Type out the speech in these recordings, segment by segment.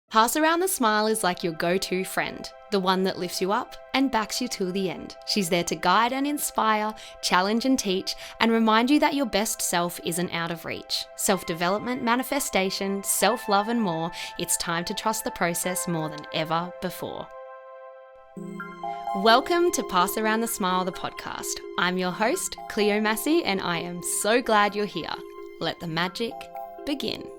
Pass Around the Smile is like your go-to friend, the one that lifts you up and backs you till the end. She's there to guide and inspire, challenge and teach, and remind you that your best self isn't out of reach. Self-development, manifestation, self-love and more, it's time to trust the process more than ever before. Welcome to Pass Around the Smile, the podcast. I'm your host, Cleo Massey, and I am so glad you're here. Let the magic begin.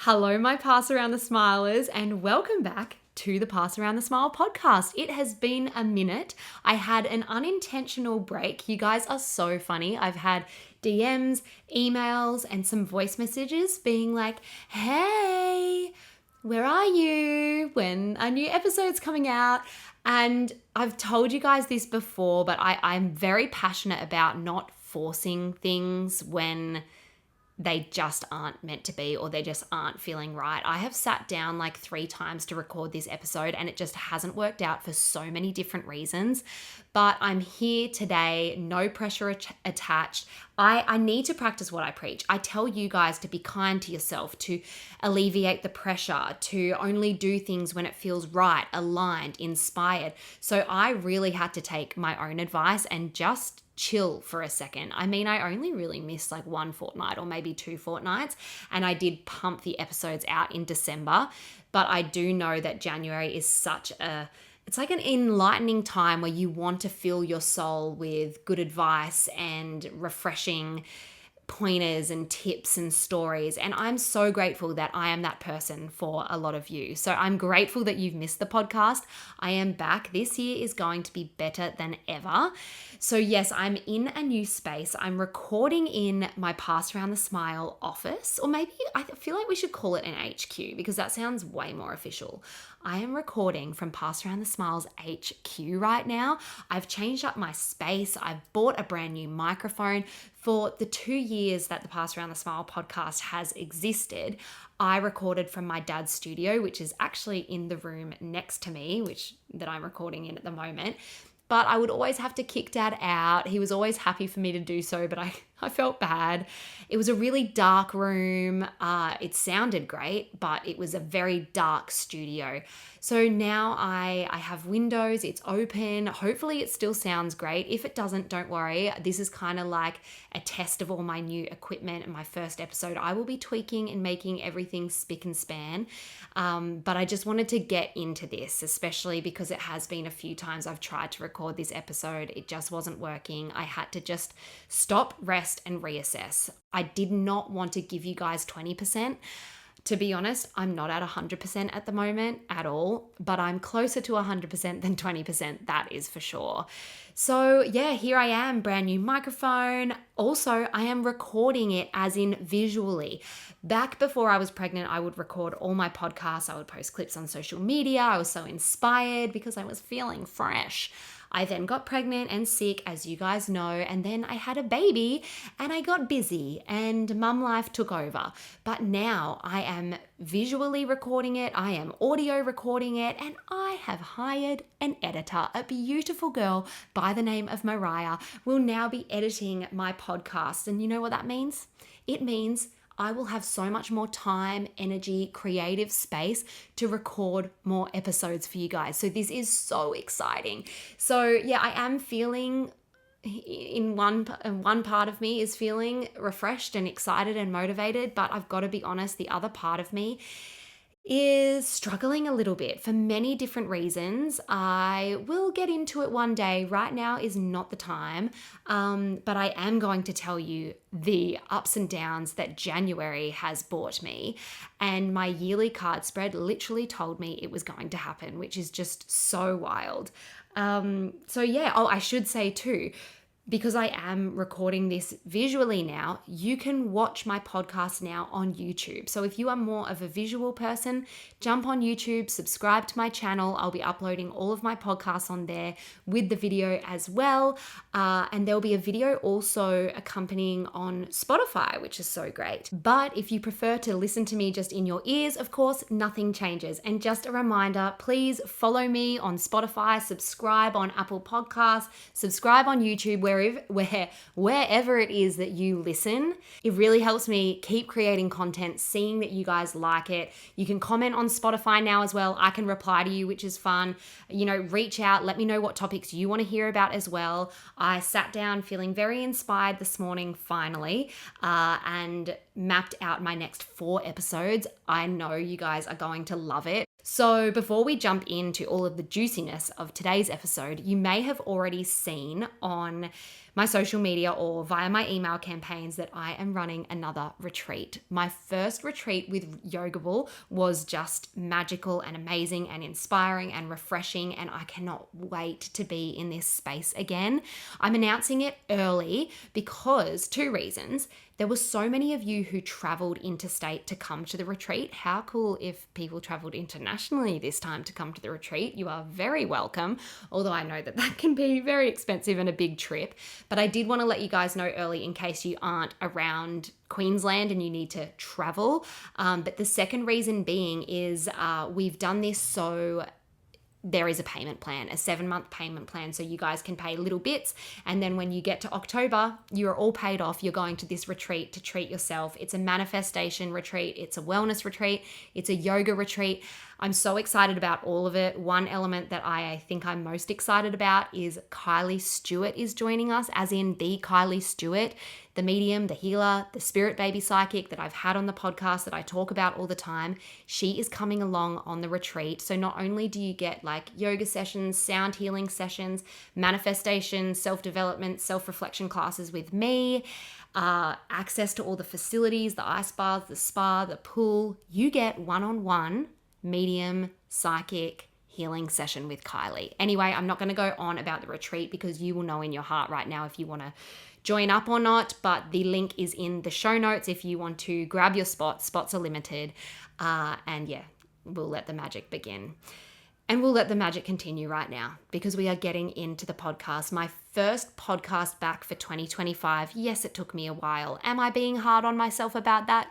Hello, my Pass Around the Smilers, and welcome back to the Pass Around the Smile podcast. It has been a minute. I had an unintentional break. You guys are so funny. I've had DMs, emails, and some voice messages being like, hey, where are you? When a new episode's coming out? And I've told you guys this before, but I'm very passionate about not forcing things when they just aren't meant to be or they just aren't feeling right. I have sat down like 3 times to record this episode and it just hasn't worked out for so many different reasons. But I'm here today, no pressure attached. I need to practice what I preach. I tell you guys to be kind to yourself, to alleviate the pressure, to only do things when it feels right, aligned, inspired. So I really had to take my own advice and just chill for a second. I mean, I only really missed like 1 fortnight or maybe 2 fortnights, and I did pump the episodes out in December. But I do know that January is it's like an enlightening time where you want to fill your soul with good advice and refreshing pointers and tips and stories. And I'm so grateful that I am that person for a lot of you. So I'm grateful that you've missed the podcast. I am back. This year is going to be better than ever. So yes, I'm in a new space. I'm recording in my Pass Around the Smile office, or maybe I feel like we should call it an HQ because that sounds way more official. I am recording from Pass Around the Smile's HQ right now. I've changed up my space. I've bought a brand new microphone. For the 2 years that the Pass Around the Smile podcast has existed, I recorded from my dad's studio, which is actually in the room next to me, that I'm recording in at the moment. But I would always have to kick Dad out. He was always happy for me to do so, but I felt bad. It was a really dark room. It sounded great, but it was a very dark studio. So now I have windows, it's open. Hopefully it still sounds great. If it doesn't, don't worry. This is kind of like a test of all my new equipment and my first episode. I will be tweaking and making everything spick and span. But I just wanted to get into this, especially because it has been a few times I've tried to record this episode. It just wasn't working. I had to just stop, rest, and reassess. I did not want to give you guys 20%. To be honest, I'm not at 100% at the moment at all, but I'm closer to 100% than 20%, that is for sure. So yeah, here I am, brand new microphone. Also, I am recording it as in visually. Back before I was pregnant, I would record all my podcasts. I would post clips on social media. I was so inspired because I was feeling fresh. I then got pregnant and sick, as you guys know, and then I had a baby and I got busy and mum life took over. But now I am visually recording it, I am audio recording it, and I have hired an editor. A beautiful girl by the name of Mariah will now be editing my podcast. And you know what that means? It means I will have so much more time, energy, creative space to record more episodes for you guys. So this is so exciting. So yeah, I am feeling one part of me is feeling refreshed and excited and motivated, but I've got to be honest, the other part of me is struggling a little bit for many different reasons. I will get into it one day. Right now is not the time, but I am going to tell you the ups and downs that January has brought me. And my yearly card spread literally told me it was going to happen, which is just so wild. So yeah, I should say too, because I am recording this visually now, you can watch my podcast now on YouTube. So if you are more of a visual person, jump on YouTube, subscribe to my channel. I'll be uploading all of my podcasts on there with the video as well. And there'll be a video also accompanying on Spotify, which is so great. But if you prefer to listen to me just in your ears, of course, nothing changes. And just a reminder, please follow me on Spotify, subscribe on Apple Podcasts, subscribe on YouTube, where wherever it is that you listen. It really helps me keep creating content, seeing that you guys like it. You can comment on Spotify now as well. I can reply to you, which is fun. Reach out, let me know what topics you want to hear about as well. I sat down feeling very inspired this morning, finally, and mapped out my next 4 episodes. I know you guys are going to love it. So before we jump into all of the juiciness of today's episode, you may have already seen on my social media or via my email campaigns that I am running another retreat. My first retreat with Yogable was just magical and amazing and inspiring and refreshing, and I cannot wait to be in this space again. I'm announcing it early because 2 reasons. There were so many of you who traveled interstate to come to the retreat. How cool if people traveled internationally this time to come to the retreat. You are very welcome, although I know that can be very expensive and a big trip. But I did want to let you guys know early in case you aren't around Queensland and you need to travel. But the second reason being is we've done this so there is a payment plan, a 7-month payment plan. So you guys can pay little bits. And then when you get to October, you're all paid off. You're going to this retreat to treat yourself. It's a manifestation retreat. It's a wellness retreat. It's a yoga retreat. I'm so excited about all of it. One element that I think I'm most excited about is Kylie Stewart is joining us, as in the Kylie Stewart, the medium, the healer, the spirit baby psychic that I've had on the podcast that I talk about all the time. She is coming along on the retreat. So not only do you get like yoga sessions, sound healing sessions, manifestation, self-development, self-reflection classes with me, access to all the facilities, the ice baths, the spa, the pool, you get one-on-one medium psychic healing session with Kylie. Anyway, I'm not going to go on about the retreat because you will know in your heart right now if you want to join up or not, but the link is in the show notes if you want to grab your spot. Spots are limited. And yeah, we'll let the magic begin. And we'll let the magic continue right now because we are getting into the podcast. My first podcast back for 2025. Yes, it took me a while. Am I being hard on myself about that?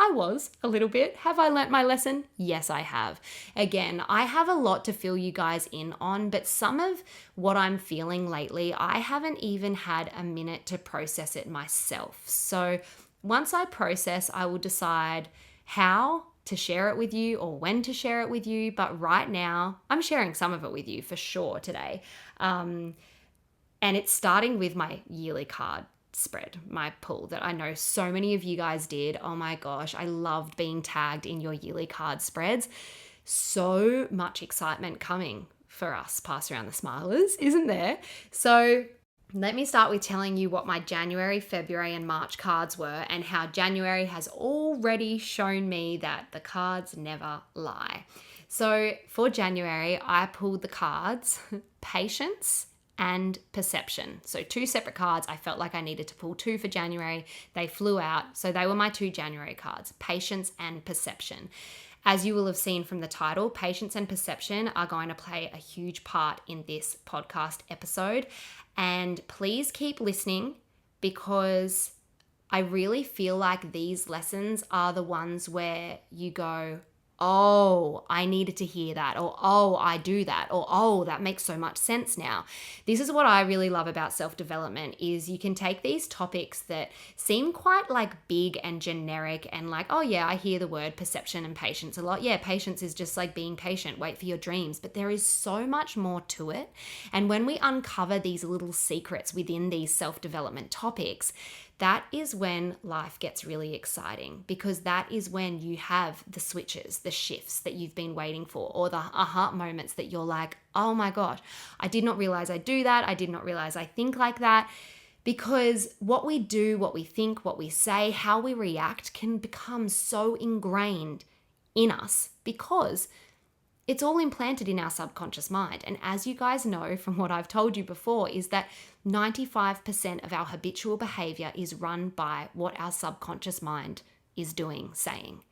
I was a little bit. Have I learnt my lesson? Yes, I have. Again, I have a lot to fill you guys in on, but some of what I'm feeling lately, I haven't even had a minute to process it myself. So once I process, I will decide how to share it with you or when to share it with you. But right now, I'm sharing some of it with you for sure today. And it's starting with my yearly card spread, my pull that I know so many of you guys did. Oh my gosh, I loved being tagged in your yearly card spreads. So much excitement coming for us Pass Around the Smilers, isn't there? So let me start with telling you what my January, February, and March cards were and how January has already shown me that the cards never lie. So for January, I pulled the cards Patience and Perception. So 2 separate cards. I felt like I needed to pull 2 for January. They flew out. So they were my 2 January cards, Patience and Perception. As you will have seen from the title, patience and perception are going to play a huge part in this podcast episode. And please keep listening because I really feel like these lessons are the ones where you go, oh, I needed to hear that, or oh, I do that, or oh, that makes so much sense now. This is what I really love about self-development is you can take these topics that seem quite like big and generic and like, oh yeah, I hear the word perception and patience a lot. Yeah, patience is just like being patient, wait for your dreams, but there is so much more to it. And when we uncover these little secrets within these self-development topics, that is when life gets really exciting because that is when you have the switches, the shifts that you've been waiting for, or the aha moments that you're like, oh my gosh, I did not realize I do that. I did not realize I think like that. Because what we do, what we think, what we say, how we react can become so ingrained in us because it's all implanted in our subconscious mind. And as you guys know from what I've told you before is that 95% of our habitual behavior is run by what our subconscious mind is doing, saying,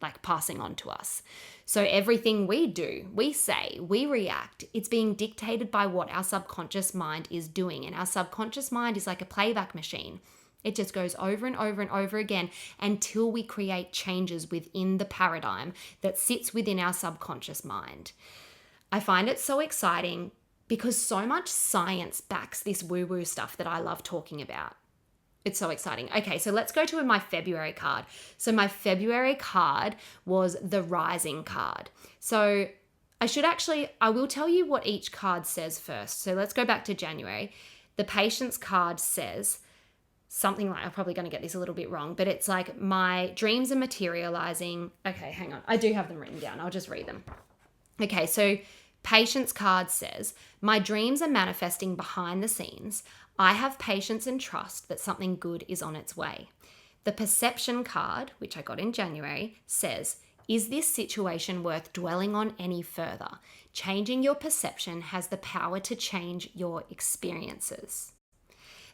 like passing on to us. So everything we do, we say, we react, it's being dictated by what our subconscious mind is doing. And our subconscious mind is like a playback machine. It just goes over and over and over again until we create changes within the paradigm that sits within our subconscious mind. I find it so exciting because so much science backs this woo-woo stuff that I love talking about. It's so exciting. Okay, so let's go to my February card. So my February card was the Rising card. So I will tell you what each card says first. So let's go back to January. The Patience card says something like, I'm probably going to get this a little bit wrong, but it's like, my dreams are materializing. Okay, hang on. I do have them written down. I'll just read them. Okay, so Patience card says, my dreams are manifesting behind the scenes. I have patience and trust that something good is on its way. The Perception card, which I got in January, says, is this situation worth dwelling on any further? Changing your perception has the power to change your experiences.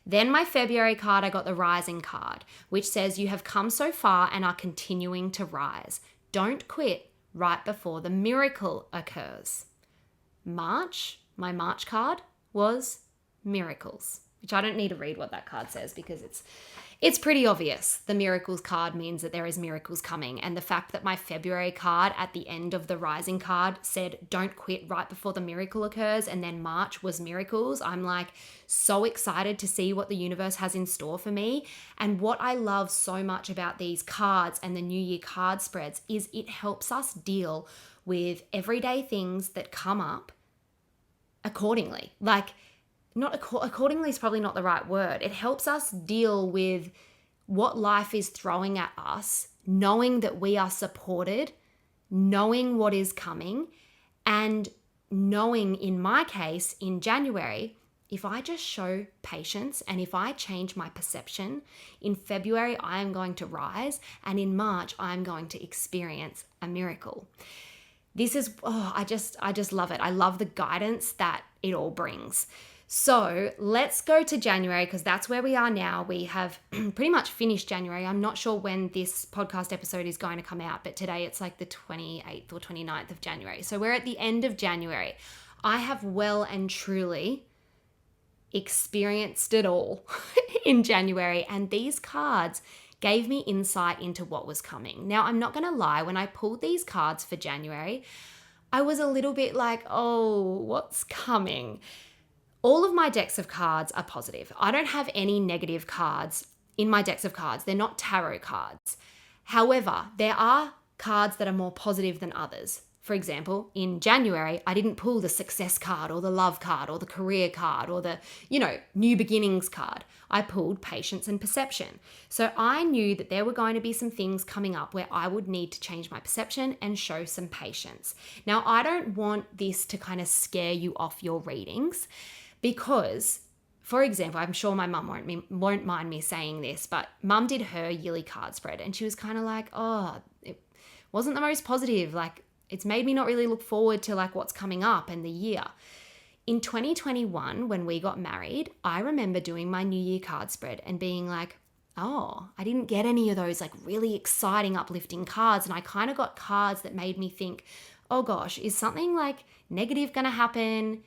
Then my February card, I got the Rising card, which says you have come so far and are continuing to rise. Don't quit right before the miracle occurs. March, my March card was Miracles, which I don't need to read what that card says because it's pretty obvious. The Miracles card means that there is miracles coming. And the fact that my February card at the end of the Rising card said, don't quit right before the miracle occurs, and then March was Miracles, I'm like so excited to see what the universe has in store for me. And what I love so much about these cards and the New Year card spreads is it helps us deal with everyday things that come up accordingly. Like, not accordingly is probably not the right word. It helps us deal with what life is throwing at us, knowing that we are supported, knowing what is coming, and knowing, in my case, in January, if I just show patience and if I change my perception, in February I am going to rise, and in March I am going to experience a miracle. This is, I just love it. I love the guidance that it all brings. So let's go to January, because that's where we are now. We have pretty much finished January. I'm not sure when this podcast episode is going to come out, but today it's like the 28th or 29th of January. So we're at the end of January. I have well and truly experienced it all in January, and these cards gave me insight into what was coming. Now, I'm not going to lie, when I pulled these cards for January, I was a little bit like, oh, what's coming? All of my decks of cards are positive. I don't have any negative cards in my decks of cards. They're not tarot cards. However, there are cards that are more positive than others. For example, in January, I didn't pull the success card or the love card or the career card or the, new beginnings card. I pulled patience and perception. So I knew that there were going to be some things coming up where I would need to change my perception and show some patience. Now, I don't want this to kind of scare you off your readings, because, for example, I'm sure my mum won't mind me saying this, but mum did her yearly card spread and she was kind of like, oh, it wasn't the most positive. Like, it's made me not really look forward to like what's coming up and the year. In 2021, when we got married, I remember doing my New Year card spread and being like, oh, I didn't get any of those like really exciting, uplifting cards. And I kind of got cards that made me think, oh gosh, is something like negative going to happen?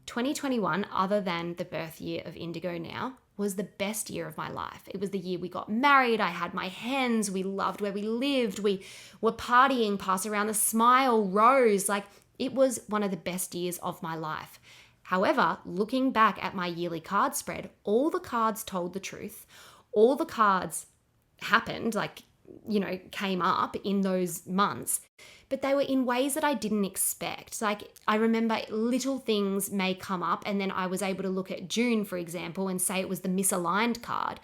2021, other than the birth year of Indigo now, was the best year of my life. It was the year we got married. I had my hens. We loved where we lived. We were partying, pass around the smile, rose. Like, it was one of the best years of my life. However, looking back at my yearly card spread, all the cards told the truth. All the cards happened, came up in those months, but they were in ways that I didn't expect. Like, I remember little things may come up, and then I was able to look at June, for example, and say it was the misaligned card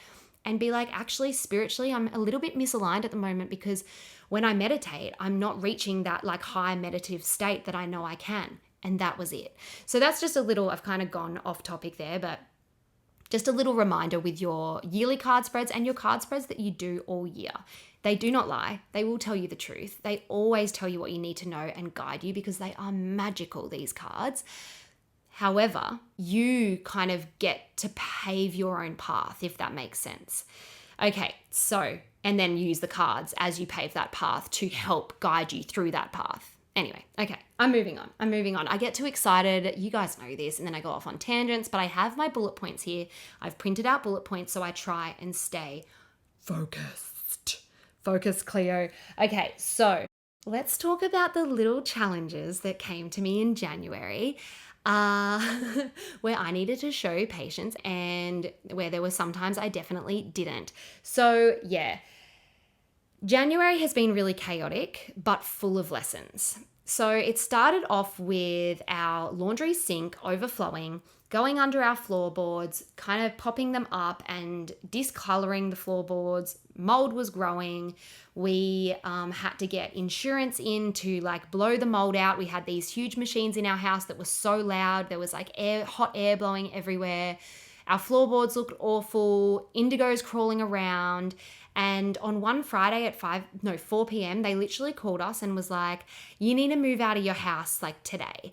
and be like, actually, spiritually, I'm a little bit misaligned at the moment, because when I meditate, I'm not reaching that like high meditative state that I know I can. And that was it. So that's just a little, I've kind of gone off topic there, but just a little reminder with your yearly card spreads and your card spreads that you do all year. They do not lie. They will tell you the truth. They always tell you what you need to know and guide you, because they are magical, these cards. However, you kind of get to pave your own path, if that makes sense. Okay, so, and then use the cards as you pave that path to help guide you through that path. Anyway, okay, I'm moving on. I get too excited. You guys know this, and then I go off on tangents, but I have my bullet points here. I've printed out bullet points, so I try and stay focused. Focus, Cleo. Okay, so let's talk about the little challenges that came to me in January. where I needed to show patience and where there were sometimes I definitely didn't. So yeah, January has been really chaotic, but full of lessons. So it started off with our laundry sink overflowing, going under our floorboards, kind of popping them up and discoloring the floorboards. Mold was growing. We had to get insurance in to like blow the mold out. We had these huge machines in our house that were so loud. There was like hot air blowing everywhere. Our floorboards looked awful. Indigos crawling around. And on one Friday at 4 p.m., they literally called us and was like, you need to move out of your house like today.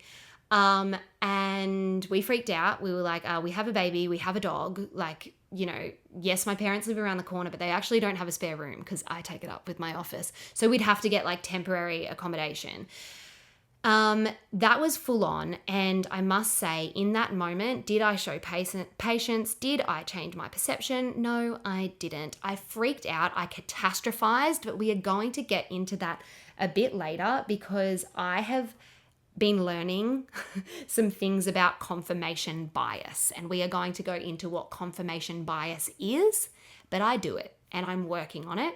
And we freaked out. We were like, we have a baby, we have a dog. Like, you know, yes, my parents live around the corner, but they actually don't have a spare room because I take it up with my office. So we'd have to get like temporary accommodation. That was full on. And I must say, in that moment, did I show patience? Did I change my perception? No, I didn't. I freaked out. I catastrophized, but we are going to get into that a bit later because I have been learning some things about confirmation bias, and we are going to go into what confirmation bias is, but I do it and I'm working on it.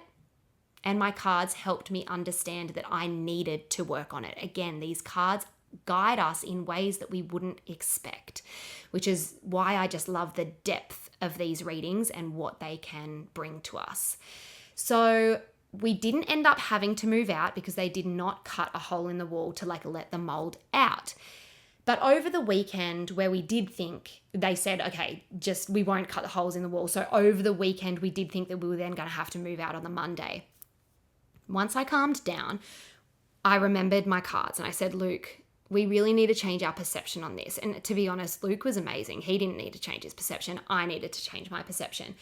And my cards helped me understand that I needed to work on it. Again, these cards guide us in ways that we wouldn't expect, which is why I just love the depth of these readings and what they can bring to us. So we didn't end up having to move out because they did not cut a hole in the wall to like let the mold out. But over the weekend where we did think, they said, okay, just we won't cut the holes in the wall. So over the weekend, we did think that we were then going to have to move out on the Monday. Once I calmed down, I remembered my cards and I said, Luke, we really need to change our perception on this. And to be honest, Luke was amazing. He didn't need to change his perception. I needed to change my perception.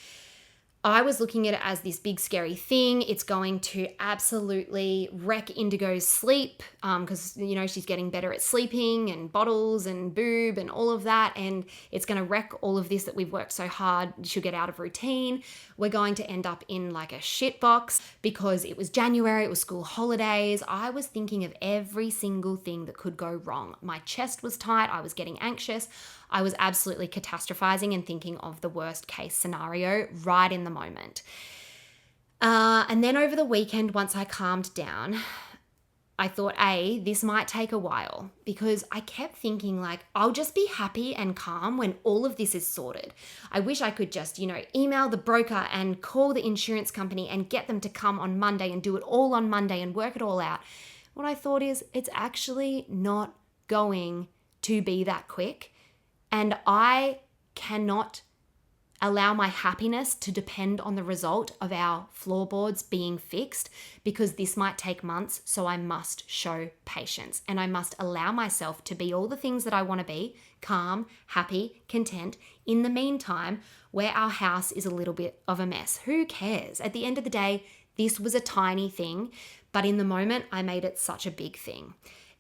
I was looking at it as this big scary thing. It's going to absolutely wreck Indigo's sleep because, you know, she's getting better at sleeping and bottles and boob and all of that. And it's going to wreck all of this that we've worked so hard. She'll get out of routine. We're going to end up in like a shit box because it was January, it was school holidays. I was thinking of every single thing that could go wrong. My chest was tight. I was getting anxious. I was absolutely catastrophizing and thinking of the worst case scenario right in the moment. And then over the weekend, once I calmed down, I thought, this might take a while because I kept thinking like, I'll just be happy and calm when all of this is sorted. I wish I could just, email the broker and call the insurance company and get them to come on Monday and do it all on Monday and work it all out. What I thought is it's actually not going to be that quick. And I cannot allow my happiness to depend on the result of our floorboards being fixed because this might take months. So I must show patience and I must allow myself to be all the things that I want to be: calm, happy, content. In the meantime, where our house is a little bit of a mess, who cares? At the end of the day, this was a tiny thing, but in the moment, I made it such a big thing.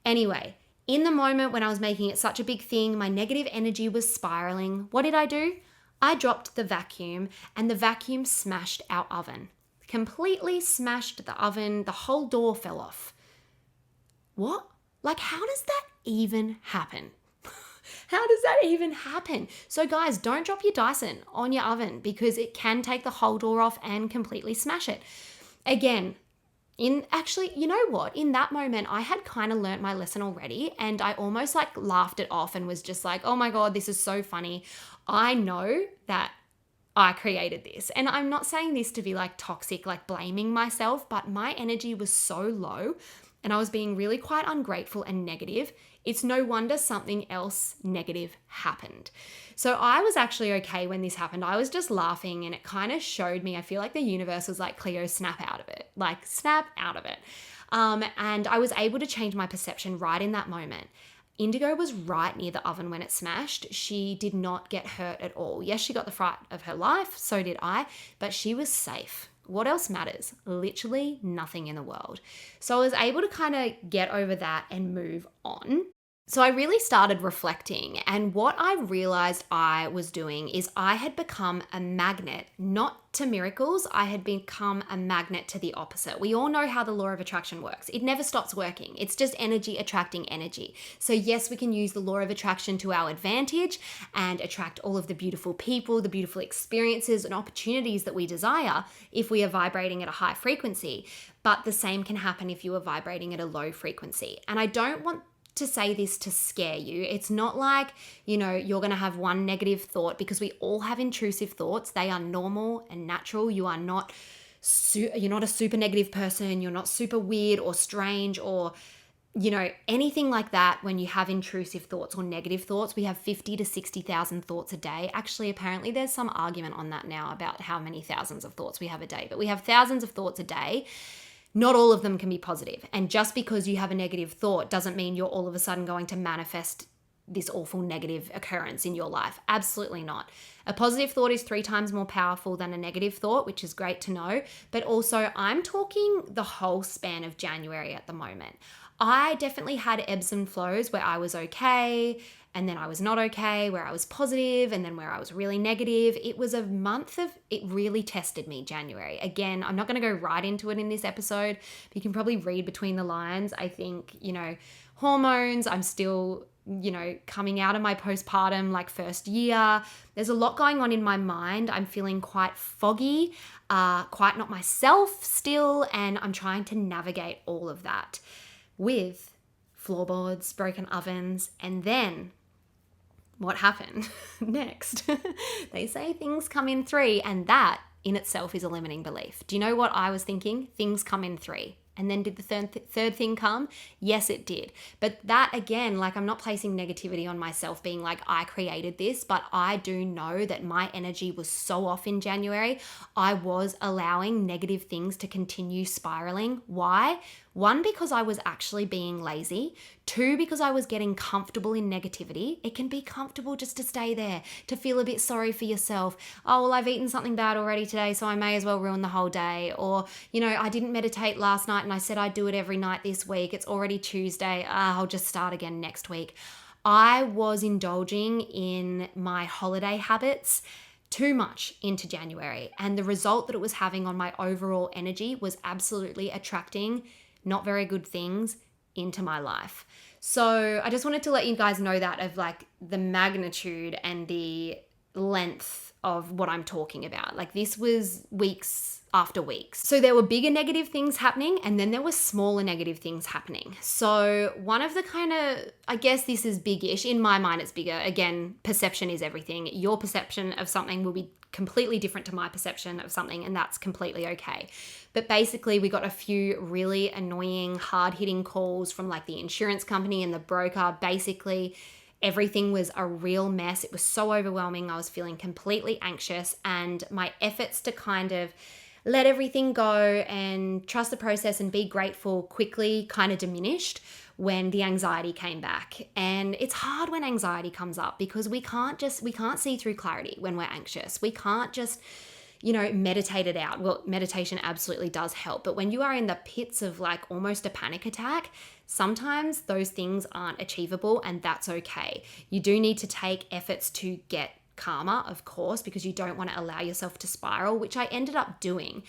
Anyway, in the moment when I was making it such a big thing, my negative energy was spiraling. What did I do? I dropped the vacuum and the vacuum smashed our oven. Completely smashed the oven. The whole door fell off. What? Like, how does that even happen? How does that even happen? So guys, don't drop your Dyson on your oven because it can take the whole door off and completely smash it. Again, you know what? In that moment, I had kind of learnt my lesson already and I almost like laughed it off and was just like, oh my God, this is so funny. I know that I created this. And I'm not saying this to be like toxic, like blaming myself, but my energy was so low and I was being really quite ungrateful and negative. It's no wonder something else negative happened. So I was actually okay when this happened. I was just laughing and it kind of showed me, I feel like the universe was like, Cleo, snap out of it. Like, snap out of it. And I was able to change my perception right in that moment. Indigo was right near the oven when it smashed. She did not get hurt at all. Yes, she got the fright of her life, so did I, but she was safe. What else matters? Literally nothing in the world. So I was able to kind of get over that and move on. So I really started reflecting, and what I realized I was doing is I had become a magnet, not to miracles, I had become a magnet to the opposite. We all know how the law of attraction works. It never stops working. It's just energy attracting energy. So yes, we can use the law of attraction to our advantage and attract all of the beautiful people, the beautiful experiences and opportunities that we desire if we are vibrating at a high frequency. But the same can happen if you are vibrating at a low frequency. And I don't want to say this to scare you. It's not like, you're going to have one negative thought, because we all have intrusive thoughts. They are normal and natural. You're not a super negative person. You're not super weird or strange or, anything like that. When you have intrusive thoughts or negative thoughts, we have 50 to 60,000 thoughts a day. Actually, apparently there's some argument on that now about how many thousands of thoughts we have a day, but we have thousands of thoughts a day. Not all of them can be positive. And just because you have a negative thought doesn't mean you're all of a sudden going to manifest this awful negative occurrence in your life. Absolutely not. A positive thought is 3 times more powerful than a negative thought, which is great to know. But also, I'm talking the whole span of January at the moment. I definitely had ebbs and flows where I was okay, and then I was not okay, where I was positive, and then where I was really negative. It was a month of, it really tested me, January. Again, I'm not going to go right into it in this episode, but you can probably read between the lines. I think, hormones, I'm still, coming out of my postpartum, first year. There's a lot going on in my mind. I'm feeling quite foggy, quite not myself still, and I'm trying to navigate all of that with floorboards, broken ovens, and then what happened next? They say things come in 3, and that in itself is a limiting belief. Do you know what I was thinking? Things come in 3. And then did the third thing come? Yes, it did. But that, again, I'm not placing negativity on myself being like, I created this, but I do know that my energy was so off in January. I was allowing negative things to continue spiraling. Why? 1, because I was actually being lazy. 2, because I was getting comfortable in negativity. It can be comfortable just to stay there, to feel a bit sorry for yourself. Oh, well, I've eaten something bad already today, so I may as well ruin the whole day. Or, I didn't meditate last night and I said I'd do it every night this week. It's already Tuesday. I'll just start again next week. I was indulging in my holiday habits too much into January. And the result that it was having on my overall energy was absolutely attracting not very good things into my life. So I just wanted to let you guys know that of the magnitude and the length of what I'm talking about. This was weeks after weeks. So there were bigger negative things happening, and then there were smaller negative things happening. So one of the I guess this is big-ish. In my mind, it's bigger. Again, perception is everything. Your perception of something will be completely different to my perception of something, and that's completely okay. But basically, we got a few really annoying, hard-hitting calls from the insurance company and the broker. Basically, everything was a real mess. It was so overwhelming. I was feeling completely anxious, and my efforts to kind of let everything go and trust the process and be grateful quickly kind of diminished when the anxiety came back. And it's hard when anxiety comes up, because we can't see through clarity when we're anxious. We can't just, meditate it out. Well, meditation absolutely does help. But when you are in the pits of almost a panic attack, sometimes those things aren't achievable, and that's okay. You do need to take efforts to get calmer, of course, because you don't want to allow yourself to spiral, which I ended up doing.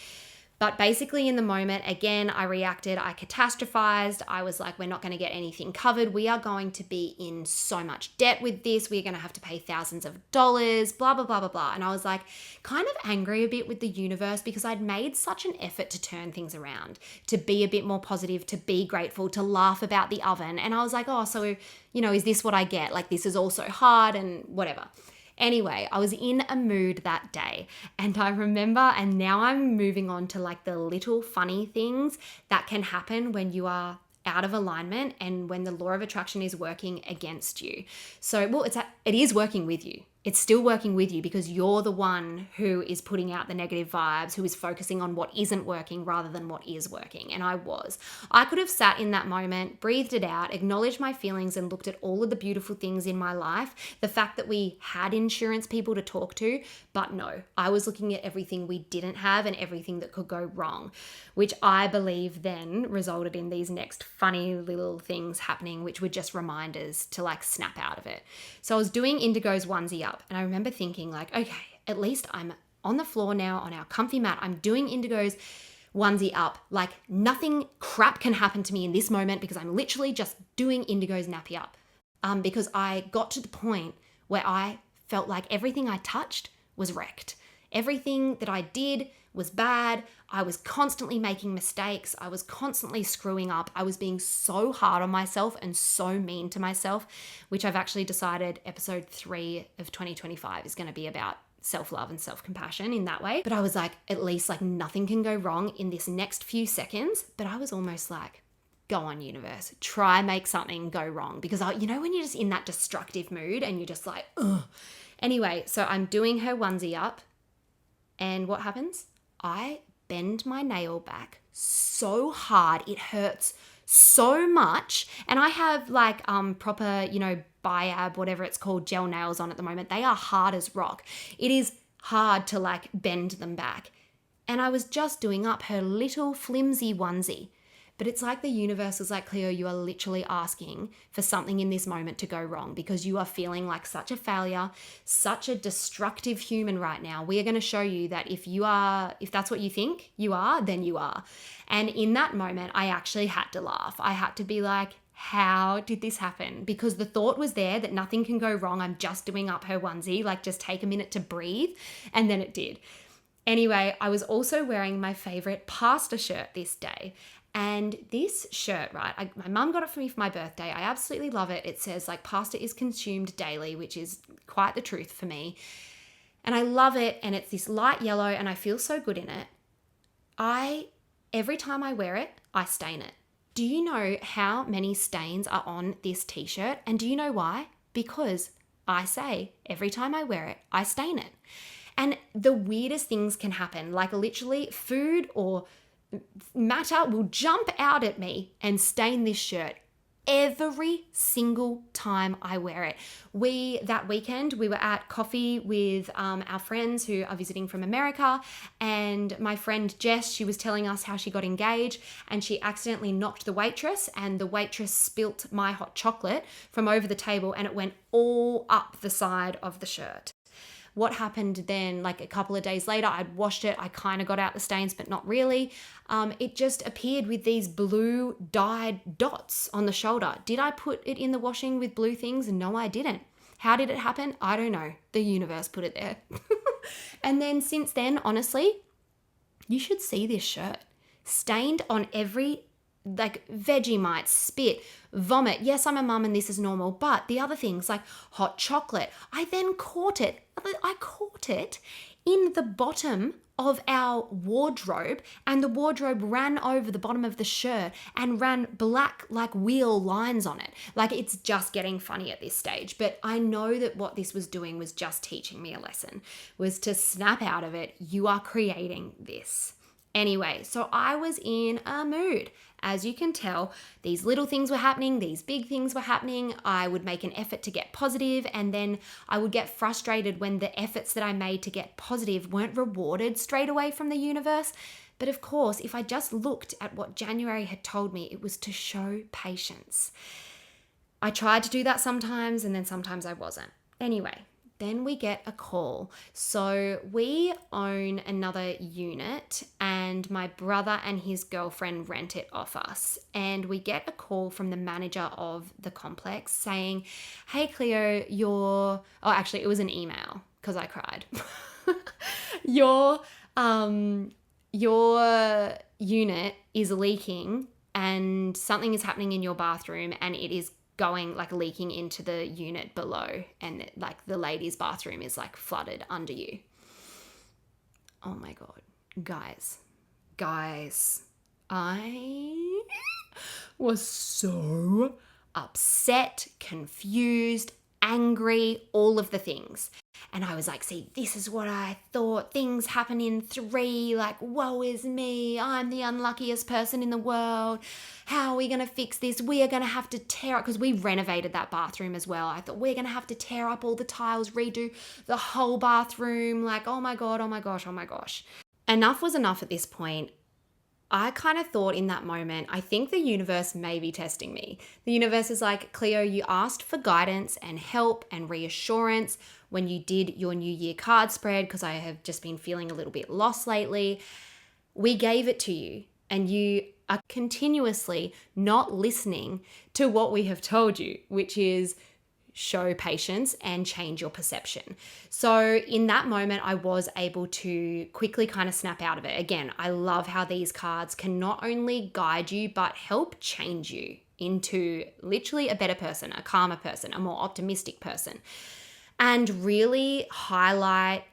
But basically in the moment, again, I reacted, I catastrophized. I was like, we're not going to get anything covered. We are going to be in so much debt with this. We're going to have to pay thousands of dollars, blah, blah, blah, blah, blah. And I was kind of angry a bit with the universe, because I'd made such an effort to turn things around, to be a bit more positive, to be grateful, to laugh about the oven. And I was like, oh, so, is this what I get? This is also hard and whatever. Anyway, I was in a mood that day, and I remember, and now I'm moving on to the little funny things that can happen when you are out of alignment and when the law of attraction is working against you. So, it is working with you. it's still working with you because you're the one who is putting out the negative vibes, who is focusing on what isn't working rather than what is working. And I could have sat in that moment, breathed it out, acknowledged my feelings, and looked at all of the beautiful things in my life. The fact that we had insurance people to talk to, but no, I was looking at everything we didn't have and everything that could go wrong, which I believe then resulted in these next funny little things happening, which were just reminders to like snap out of it. So I was doing Indigo's onesie up, and I remember thinking like, okay, at least I'm on the floor now on our comfy mat. I'm doing Indigo's onesie up. Like nothing crap can happen to me in this moment because I'm literally just doing Indigo's nappy up. Because I got to the point where I felt like everything I touched was wrecked. Everything that I did was bad. I was constantly making mistakes. I was constantly screwing up. I was being so hard on myself and so mean to myself, which I've actually decided episode 3 of 2025 is going to be about self-love and self-compassion in that way. But I was like, at least like nothing can go wrong in this next few seconds. But I was almost like, go on, universe, try make something go wrong. Because when you're just in that destructive mood and you're just like, ugh. Anyway, so I'm doing her onesie up. And what happens? I bend my nail back so hard. It hurts so much. And I have like proper, biab, whatever it's called, gel nails on at the moment. They are hard as rock. It is hard to like bend them back. And I was just doing up her little flimsy onesie. But it's like the universe is like, Cleo, you are literally asking for something in this moment to go wrong because you are feeling like such a failure, such a destructive human right now. We are going to show you that if that's what you think you are, then you are. And in that moment, I actually had to laugh. I had to be like, how did this happen? Because the thought was there that nothing can go wrong. I'm just doing up her onesie, like just take a minute to breathe. And then it did. Anyway, I was also wearing my favorite pasta shirt this day. And this shirt, right, my mum got it for me for my birthday. I absolutely love it. It says like pasta is consumed daily, which is quite the truth for me. And I love it. And it's this light yellow and I feel so good in it. Every time I wear it, I stain it. Do you know how many stains are on this t-shirt? And do you know why? Because I say every time I wear it, I stain it. And the weirdest things can happen, like literally food or matter will jump out at me and stain this shirt every single time I wear it. That weekend, we were at coffee with our friends who are visiting from America, and my friend Jess, she was telling us how she got engaged and she accidentally knocked the waitress, and the waitress spilt my hot chocolate from over the table and it went all up the side of the shirt. What happened then, like a couple of days later, I'd washed it. I kind of got out the stains, but not really. It just appeared with these blue dyed dots on the shoulder. Did I put it in the washing with blue things? No, I didn't. How did it happen? I don't know. The universe put it there. And then since then, honestly, you should see this shirt. Stained on every like Vegemite, spit, vomit. Yes, I'm a mum and this is normal, but the other things like hot chocolate, I then caught it in the bottom of our wardrobe, and the wardrobe ran over the bottom of the shirt and ran black like wheel lines on it. Like it's just getting funny at this stage, but I know that what this was doing was just teaching me a lesson, was to snap out of it. You are creating this. Anyway, so I was in a mood. As you can tell, these little things were happening, these big things were happening. I would make an effort to get positive, and then I would get frustrated when the efforts that I made to get positive weren't rewarded straight away from the universe. But of course, if I just looked at what January had told me, it was to show patience. I tried to do that sometimes, and then sometimes I wasn't. Anyway, then we get a call. So we own another unit and my brother and his girlfriend rent it off us. And we get a call from the manager of the complex saying, hey Cleo, actually it was an email because I cried. Your unit is leaking and something is happening in your bathroom and it is going like leaking into the unit below, and like the ladies' bathroom is like flooded under you. Oh my God, guys, I was so upset, confused, angry, all of the things. And I was like, see, this is what I thought. Things happen in 3. Like, woe is me. I'm the unluckiest person in the world. How are we going to fix this? We are going to have to tear up, because we renovated that bathroom as well. I thought we're going to have to tear up all the tiles, redo the whole bathroom. Like, oh my God, oh my gosh, oh my gosh. Enough was enough at this point. I kind of thought in that moment, I think the universe may be testing me. The universe is like, Cleo, you asked for guidance and help and reassurance when you did your New Year card spread, because I have just been feeling a little bit lost lately. We gave it to you, and you are continuously not listening to what we have told you, which is show patience and change your perception. So in that moment, I was able to quickly kind of snap out of it. Again, I love how these cards can not only guide you, but help change you into literally a better person, a calmer person, a more optimistic person, and really highlight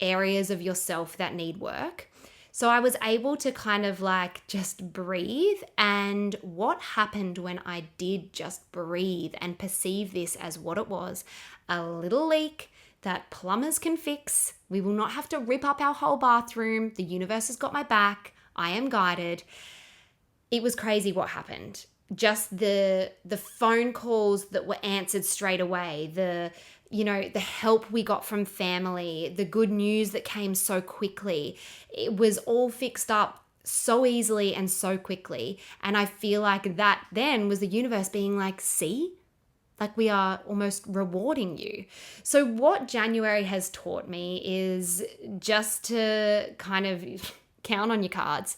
areas of yourself that need work. So I was able to kind of like just breathe. And what happened when I did just breathe and perceive this as what it was, a little leak that plumbers can fix. We will not have to rip up our whole bathroom. The universe has got my back. I am guided. It was crazy what happened. Just the phone calls that were answered straight away, the help we got from family, the good news that came so quickly. It was all fixed up so easily and so quickly. And I feel like that then was the universe being like, see, like we are almost rewarding you. So what January has taught me is just to kind of count on your cards,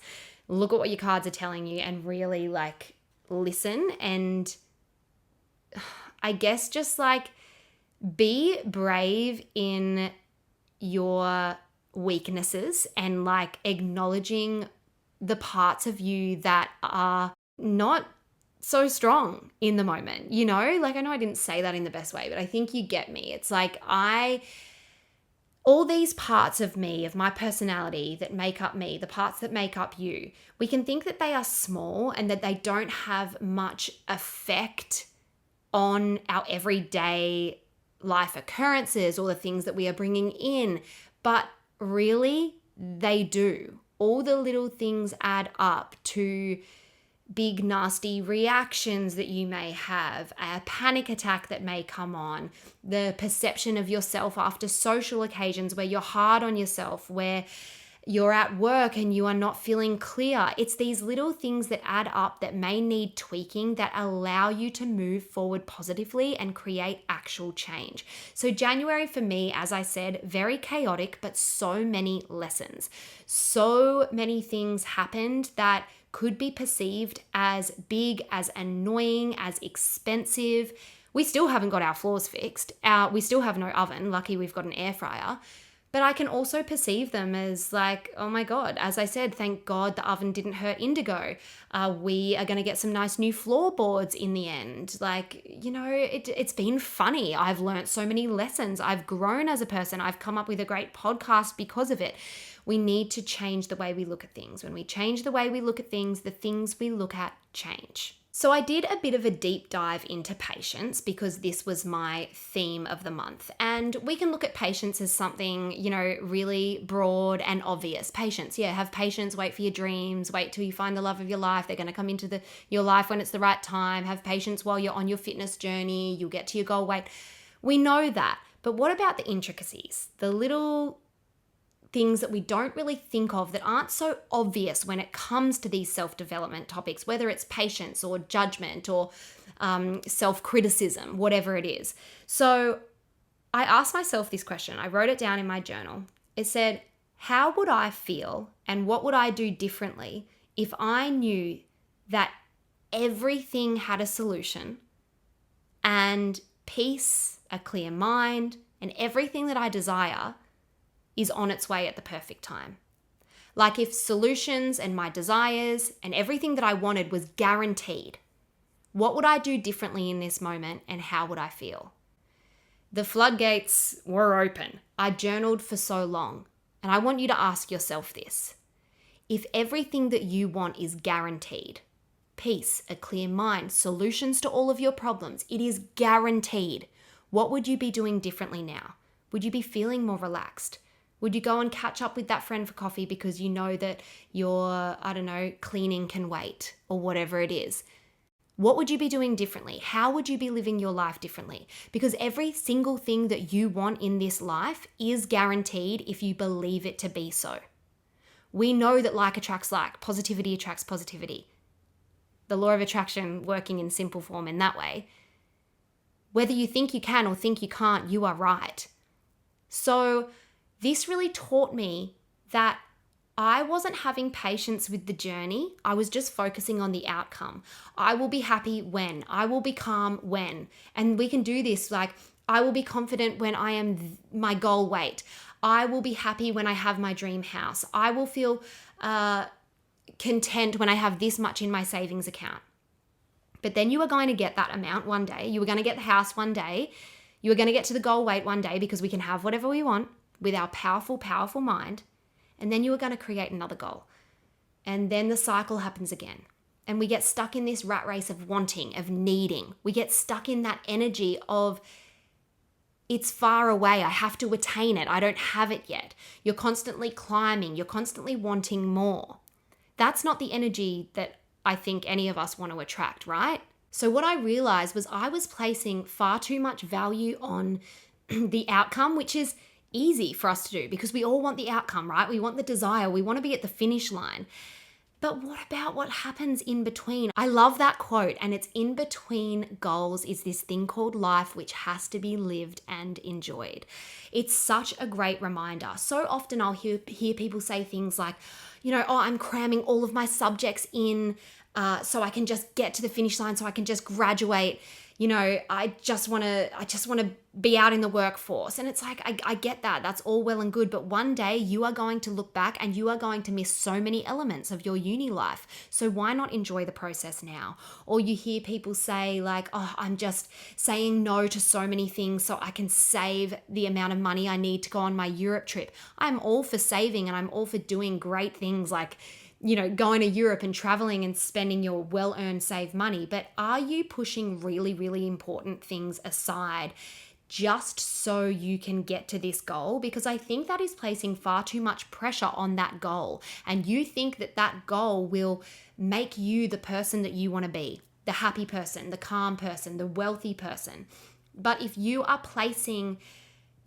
look at what your cards are telling you, and really like listen. And I guess just like be brave in your weaknesses and like acknowledging the parts of you that are not so strong in the moment, like I know I didn't say that in the best way, but I think you get me. It's like all these parts of me, of my personality that make up me, the parts that make up you, we can think that they are small and that they don't have much effect on our everyday life occurrences or the things that we are bringing in, but really they do. All the little things add up to big nasty reactions that you may have, a panic attack that may come on, the perception of yourself after social occasions where you're hard on yourself, where you're at work and you are not feeling clear. It's these little things that add up that may need tweaking that allow you to move forward positively and create actual change. So January for me, as I said, very chaotic, but so many lessons. So many things happened that could be perceived as big, as annoying, as expensive. We still haven't got our floors fixed. We still have no oven. Lucky we've got an air fryer. But I can also perceive them as like, oh my God, as I said, thank God the oven didn't hurt Indigo. We are going to get some nice new floorboards in the end. Like, it's been funny. I've learned so many lessons. I've grown as a person. I've come up with a great podcast because of it. We need to change the way we look at things. When we change the way we look at things, the things we look at change. So I did a bit of a deep dive into patience because this was my theme of the month. And we can look at patience as something, really broad and obvious. Patience, yeah, have patience, wait for your dreams, wait till you find the love of your life. They're going to come into your life when it's the right time. Have patience while you're on your fitness journey. You'll get to your goal weight. We know that. But what about the intricacies? The little things that we don't really think of that aren't so obvious when it comes to these self-development topics, whether it's patience or judgment or self-criticism, whatever it is. So I asked myself this question. I wrote it down in my journal. It said, how would I feel and what would I do differently if I knew that everything had a solution and peace, a clear mind, and everything that I desire is on its way at the perfect time? Like if solutions and my desires and everything that I wanted was guaranteed, what would I do differently in this moment and how would I feel? The floodgates were open. I journaled for so long, and I want you to ask yourself this. If everything that you want is guaranteed, peace, a clear mind, solutions to all of your problems, it is guaranteed, what would you be doing differently now? Would you be feeling more relaxed? Would you go and catch up with that friend for coffee because you know that your, cleaning can wait or whatever it is? What would you be doing differently? How would you be living your life differently? Because every single thing that you want in this life is guaranteed if you believe it to be so. We know that like attracts like, positivity attracts positivity. The law of attraction working in simple form in that way. Whether you think you can or think you can't, you are right. So this really taught me that I wasn't having patience with the journey. I was just focusing on the outcome. I will be happy when. I will be calm when. And we can do this like, I will be confident when I am my goal weight. I will be happy when I have my dream house. I will feel content when I have this much in my savings account. But then you are going to get that amount one day. You are going to get the house one day. You are going to get to the goal weight one day because we can have whatever we want with our powerful, powerful mind. And then you are going to create another goal. And then the cycle happens again. And we get stuck in this rat race of wanting, of needing. We get stuck in that energy of it's far away. I have to attain it. I don't have it yet. You're constantly climbing. You're constantly wanting more. That's not the energy that I think any of us want to attract, right? So what I realized was I was placing far too much value on the outcome, which is easy for us to do because we all want the outcome, right? We want the desire. We want to be at the finish line. But what about what happens in between? I love that quote, and it's in between goals is this thing called life, which has to be lived and enjoyed. It's such a great reminder. So often I'll hear people say things like, I'm cramming all of my subjects in so I can just get to the finish line, so I can just graduate. I just want to be out in the workforce. And it's like, I get that. That's all well and good. But one day you are going to look back and you are going to miss so many elements of your uni life. So why not enjoy the process now? Or you hear people say like, I'm just saying no to so many things so I can save the amount of money I need to go on my Europe trip. I'm all for saving and I'm all for doing great things like going to Europe and traveling and spending your well-earned saved money. But are you pushing really, really important things aside just so you can get to this goal? Because I think that is placing far too much pressure on that goal. And you think that that goal will make you the person that you want to be, the happy person, the calm person, the wealthy person. But if you are placing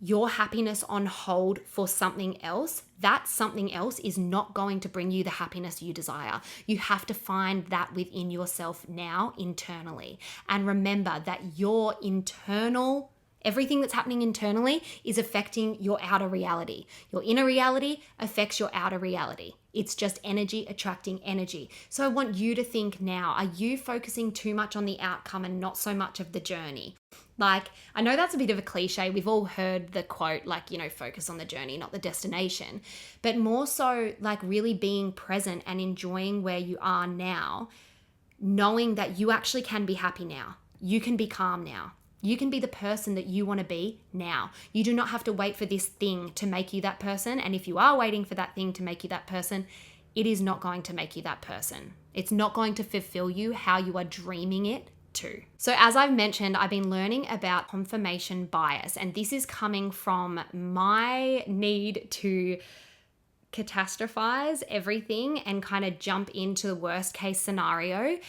your happiness on hold for something else, that something else is not going to bring you the happiness you desire. You have to find that within yourself now, internally. And remember that your internal, everything that's happening internally is affecting your outer reality. Your inner reality affects your outer reality. It's just energy attracting energy. So I want you to think now, are you focusing too much on the outcome and not so much of the journey? Like, I know that's a bit of a cliche. We've all heard the quote, like, focus on the journey, not the destination. But more so, like, really being present and enjoying where you are now, knowing that you actually can be happy now. You can be calm now. You can be the person that you want to be now. You do not have to wait for this thing to make you that person. And if you are waiting for that thing to make you that person, it is not going to make you that person. It's not going to fulfill you how you are dreaming it to. So as I've mentioned, I've been learning about confirmation bias, and this is coming from my need to catastrophize everything and kind of jump into the worst case scenario.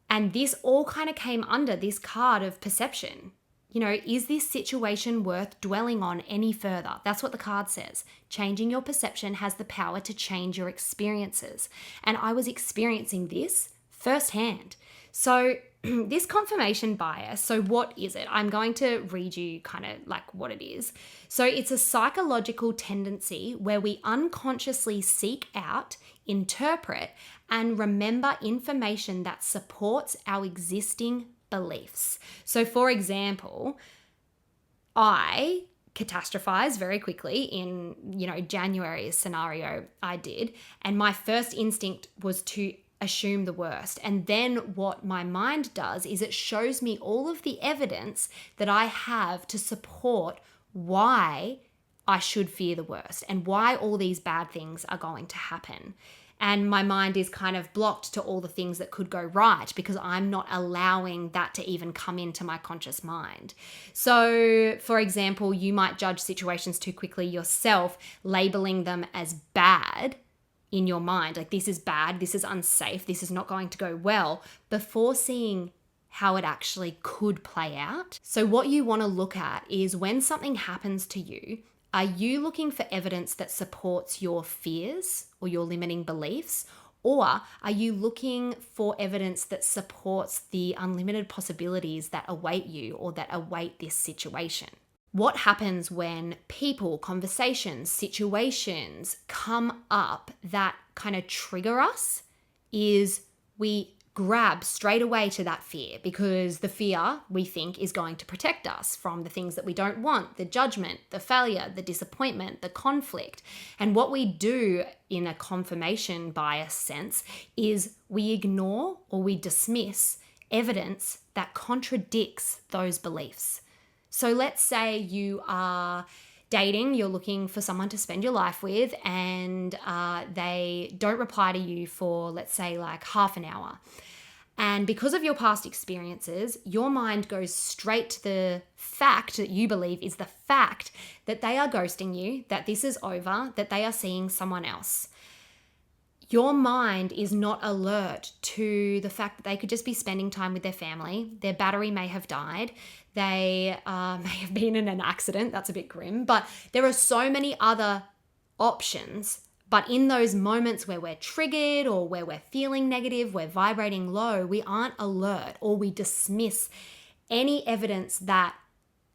And this all kind of came under this card of perception. Is this situation worth dwelling on any further? That's what the card says. Changing your perception has the power to change your experiences. And I was experiencing this firsthand. So this confirmation bias, so what is it? I'm going to read you kind of like what it is. So it's a psychological tendency where we unconsciously seek out, interpret, and remember information that supports our existing beliefs. So for example, I catastrophized very quickly in, January's scenario I did. And my first instinct was to assume the worst. And then what my mind does is it shows me all of the evidence that I have to support why I should fear the worst and why all these bad things are going to happen. And my mind is kind of blocked to all the things that could go right because I'm not allowing that to even come into my conscious mind. So, for example, you might judge situations too quickly yourself, labeling them as bad in your mind. Like, this is bad, this is unsafe, this is not going to go well, before seeing how it actually could play out. So what you want to look at is when something happens to you, are you looking for evidence that supports your fears or your limiting beliefs? Or are you looking for evidence that supports the unlimited possibilities that await you or that await this situation? What happens when people, conversations, situations come up that kind of trigger us is we grab straight away to that fear, because the fear, we think, is going to protect us from the things that we don't want, the judgment, the failure, the disappointment, the conflict. And what we do in a confirmation bias sense is we ignore or we dismiss evidence that contradicts those beliefs. So let's say you are dating, you're looking for someone to spend your life with, and they don't reply to you for, let's say, like half an hour. And because of your past experiences, your mind goes straight to the fact that you believe is the fact that they are ghosting you, that this is over, that they are seeing someone else. Your mind is not alert to the fact that they could just be spending time with their family. Their battery may have died. They may have been in an accident. That's a bit grim. But there are so many other options. But in those moments where we're triggered or where we're feeling negative, we're vibrating low, we aren't alert, or we dismiss any evidence that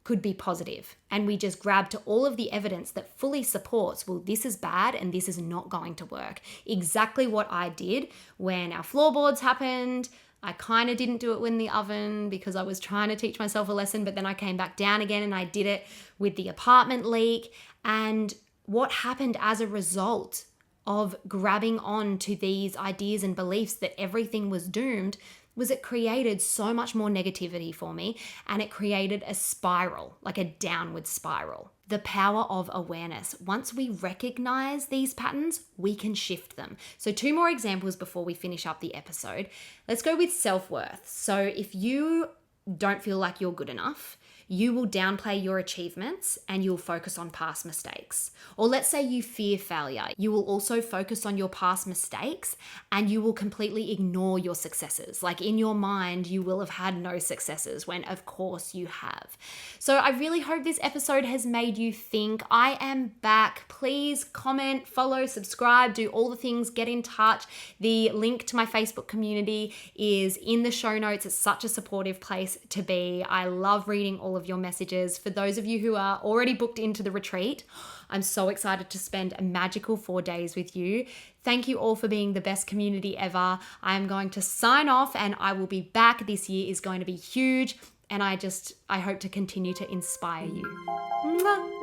could be positive. And we just grab to all of the evidence that fully supports, well, this is bad and this is not going to work. Exactly what I did when our floorboards happened. I kind of didn't do it in the oven because I was trying to teach myself a lesson, but then I came back down again and I did it with the apartment leak. And what happened as a result of grabbing on to these ideas and beliefs that everything was doomed was it created so much more negativity for me, and it created a spiral, like a downward spiral. The power of awareness. Once we recognize these patterns, we can shift them. So 2 more examples before we finish up the episode. Let's go with self-worth. So if you don't feel like you're good enough, you will downplay your achievements and you'll focus on past mistakes. Or let's say you fear failure. You will also focus on your past mistakes and you will completely ignore your successes. Like in your mind, you will have had no successes when of course you have. So I really hope this episode has made you think. I am back. Please comment, follow, subscribe, do all the things, get in touch. The link to my Facebook community is in the show notes. It's such a supportive place to be. I love reading all of your messages. For those of you who are already booked into the retreat, I'm so excited to spend a magical 4 days with you. Thank you all for being the best community ever. I am going to sign off and I will be back. This year is going to be huge and I hope to continue to inspire you. Mwah.